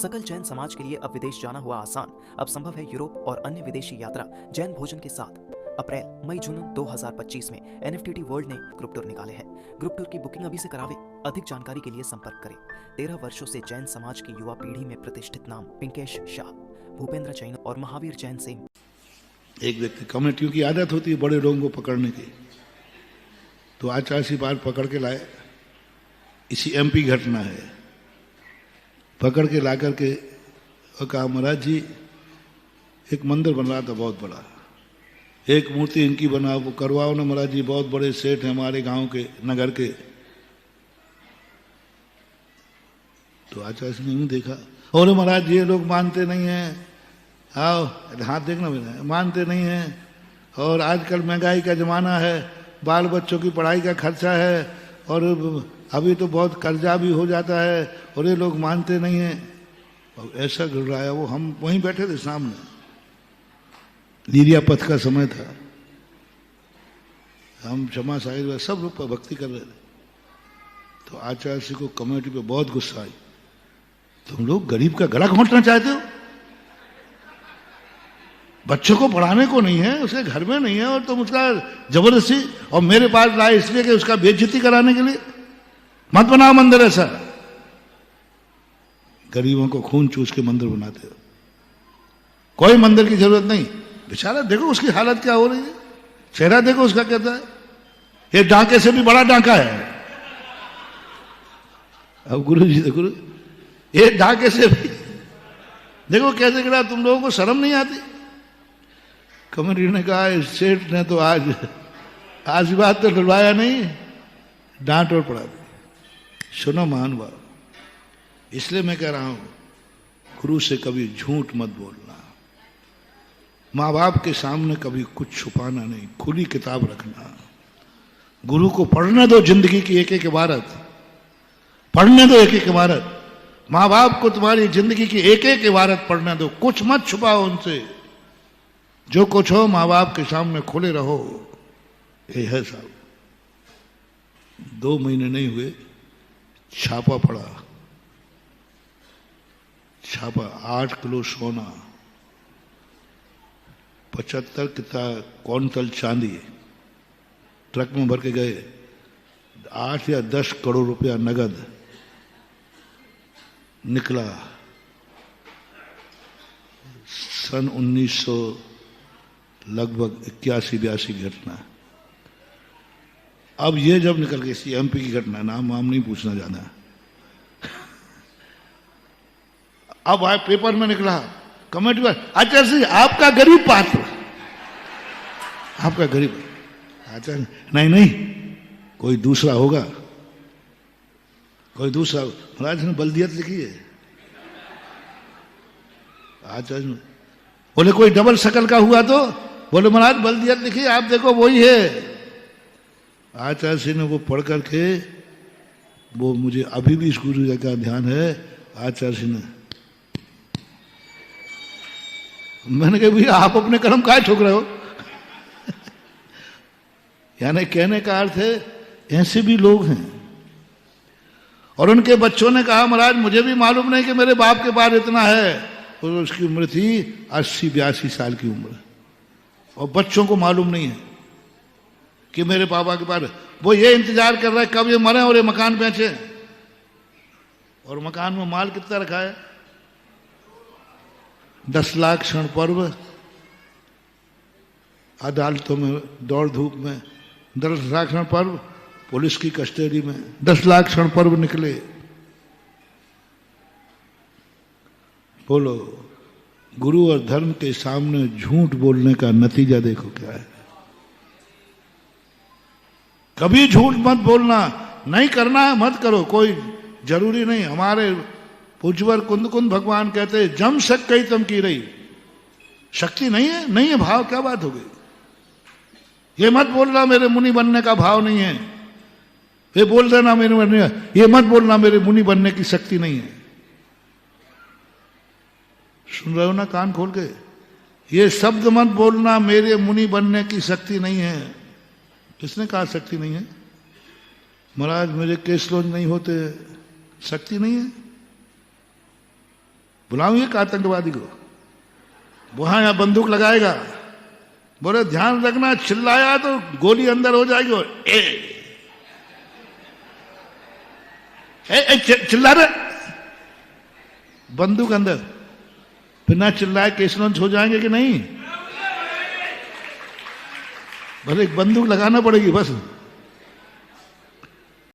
सकल जैन समाज के लिए अब विदेश जाना हुआ आसान। अब संभव है यूरोप और अन्य विदेशी यात्रा जैन भोजन के साथ। अप्रैल मई जून 2025 में एनएफटीटी वर्ल्ड ने ग्रुप टूर निकाले हैं। ग्रुप टूर की बुकिंग अभी से करावे। अधिक जानकारी के लिए संपर्क करें। 13 वर्षों से जैन समाज की युवा पीढ़ी में प्रतिष्ठित नाम पिंकेश शाह, भूपेंद्र जैन और महावीर जैन से। एक व्यक्ति कमेटियों की आदत होती है बड़े लोगों को पकड़ने की, तो आचार्य बार पकड़ के लाए। इसी एमपी घटना है। पकड़ के ला करके और कहा, महाराज जी एक मंदिर बन रहा था बहुत बड़ा, एक मूर्ति इनकी बना, वो करवाओ ना महाराज जी, बहुत बड़े सेठ हैं हमारे गांव के, नगर के। तो आचार्य ने यूं देखा, और महाराज जी ये लोग मानते नहीं हैं, आओ हाथ देखना मेरा, मानते नहीं हैं, और आजकल महंगाई का जमाना है, बाल बच्चों की पढ़ाई का खर्चा है, और अभी तो बहुत कर्जा भी हो जाता है, और ये लोग मानते नहीं हैं। और ऐसा घबराया वो। हम वहीं बैठे थे सामने, लीरिया पथ का समय था, हम क्षमा साहिब सब लोग भक्ति कर रहे थे। तो आचार्य को कमेटी पे बहुत गुस्सा आई, तुम लोग गरीब का गला घोंटना चाहते हो, बच्चों को पढ़ाने को नहीं है, उसके घर में नहीं है, और तुम उसका जबरदस्ती और मेरे पास लाए इसलिए कि उसका बेइज्जती कराने के लिए। मत बनाओ मंदिर ऐसा, गरीबों को खून चूस के मंदिर बनाते हो, कोई मंदिर की जरूरत नहीं। बेचारा देखो उसकी हालत क्या हो रही है, चेहरा देखो उसका, कहता है ये डांके से भी बड़ा डांका है। अब गुरु जी देखो, ये डांके से भी देखो कैसे गिरा, तुम लोगों को शर्म नहीं आती। कमेटी ने कहा, इस सेठ ने तो आज बात तो डरवाया नहीं, डांट और पड़ा दी। सुनो महानुभाव, इसलिए मैं कह रहा हूं, गुरु से कभी झूठ मत बोलना, माँ बाप के सामने कभी कुछ छुपाना नहीं, खुली किताब रखना। गुरु को पढ़ने दो जिंदगी की एक एक इबारत, पढ़ने दो एक एक इबारत। माँ बाप को तुम्हारी जिंदगी की एक एक इबारत पढ़ने दो, कुछ मत छुपाओ उनसे। जो कुछ हो माँ बाप के सामने खुले रहो। ये है साहब। 2 महीने नहीं हुए, छापा पड़ा, छापा 8 किलो सोना, 75 क्विंटल चांदी ट्रक में भर के गए, 8 या 10 करोड़ रुपया नगद निकला। सन 1900 लगभग 81-82 घटना। अब ये जब निकल गई, इसी एमपी की घटना, नाम वाम नहीं पूछना जाना। अब आए पेपर में निकला, कमेटी पर, आचार्य जी आपका गरीब पात्र, आपका गरीब। आचार्य नहीं नहीं, कोई दूसरा होगा, कोई दूसरा। महाराज ने बल्दियत लिखी है। आचार्य बोले कोई डबल शकल का हुआ तो, बोले महाराज बल्दियत लिखी, आप देखो वही है। आचार्य ने वो पढ़ करके, वो मुझे अभी भी इस गुरु जी का ध्यान है। आचार्य ने, मैंने कहा भैया आप अपने कर्म काहे ठोक रहे हो। यानी कहने का अर्थ है ऐसे भी लोग हैं। और उनके बच्चों ने कहा, महाराज मुझे भी मालूम नहीं कि मेरे बाप के पास इतना है। और उसकी उम्र थी 80-82 साल की उम्र, और बच्चों को मालूम नहीं है कि मेरे पापा के पास। वो ये इंतजार कर रहा है कब ये मरे और ये मकान बेचे। और मकान में माल कितना रखा है? 10 लाख क्षण पर्व, अदालतों में दौड़ धूप में 10 लाख क्षण पर्व, पुलिस की कस्टडी में 10 लाख क्षण पर्व निकले। बोलो, गुरु और धर्म के सामने झूठ बोलने का नतीजा देखो क्या है। कभी झूठ मत बोलना, नहीं करना है मत करो, कोई जरूरी नहीं। हमारे पूज्यवर कुंद भगवान कहते हैं, जम शक कही तम की रही। शक्ति नहीं है, नहीं है भाव, क्या बात हो गई। ये मत बोलना मेरे मुनि बनने का भाव नहीं है, ये बोल देना मेरे बनने, ये मत बोलना मेरे मुनि बनने की शक्ति नहीं है। सुन रहे हो ना कान खोल के? ये शब्द मत बोलना मेरे मुनि बनने की शक्ति नहीं है। किसने कहा शक्ति नहीं है? महाराज मेरे केस लॉन्च नहीं होते, शक्ति नहीं है। बुलाऊंगे एक आतंकवादी को, वहां यहां बंदूक लगाएगा, बोले ध्यान रखना चिल्लाया तो गोली अंदर हो जाएगी। और चिल्ला रहे, बंदूक अंदर, बिना चिल्लाए केस लॉन्च हो जाएंगे कि नहीं? भले एक बंदूक लगाना पड़ेगी बस।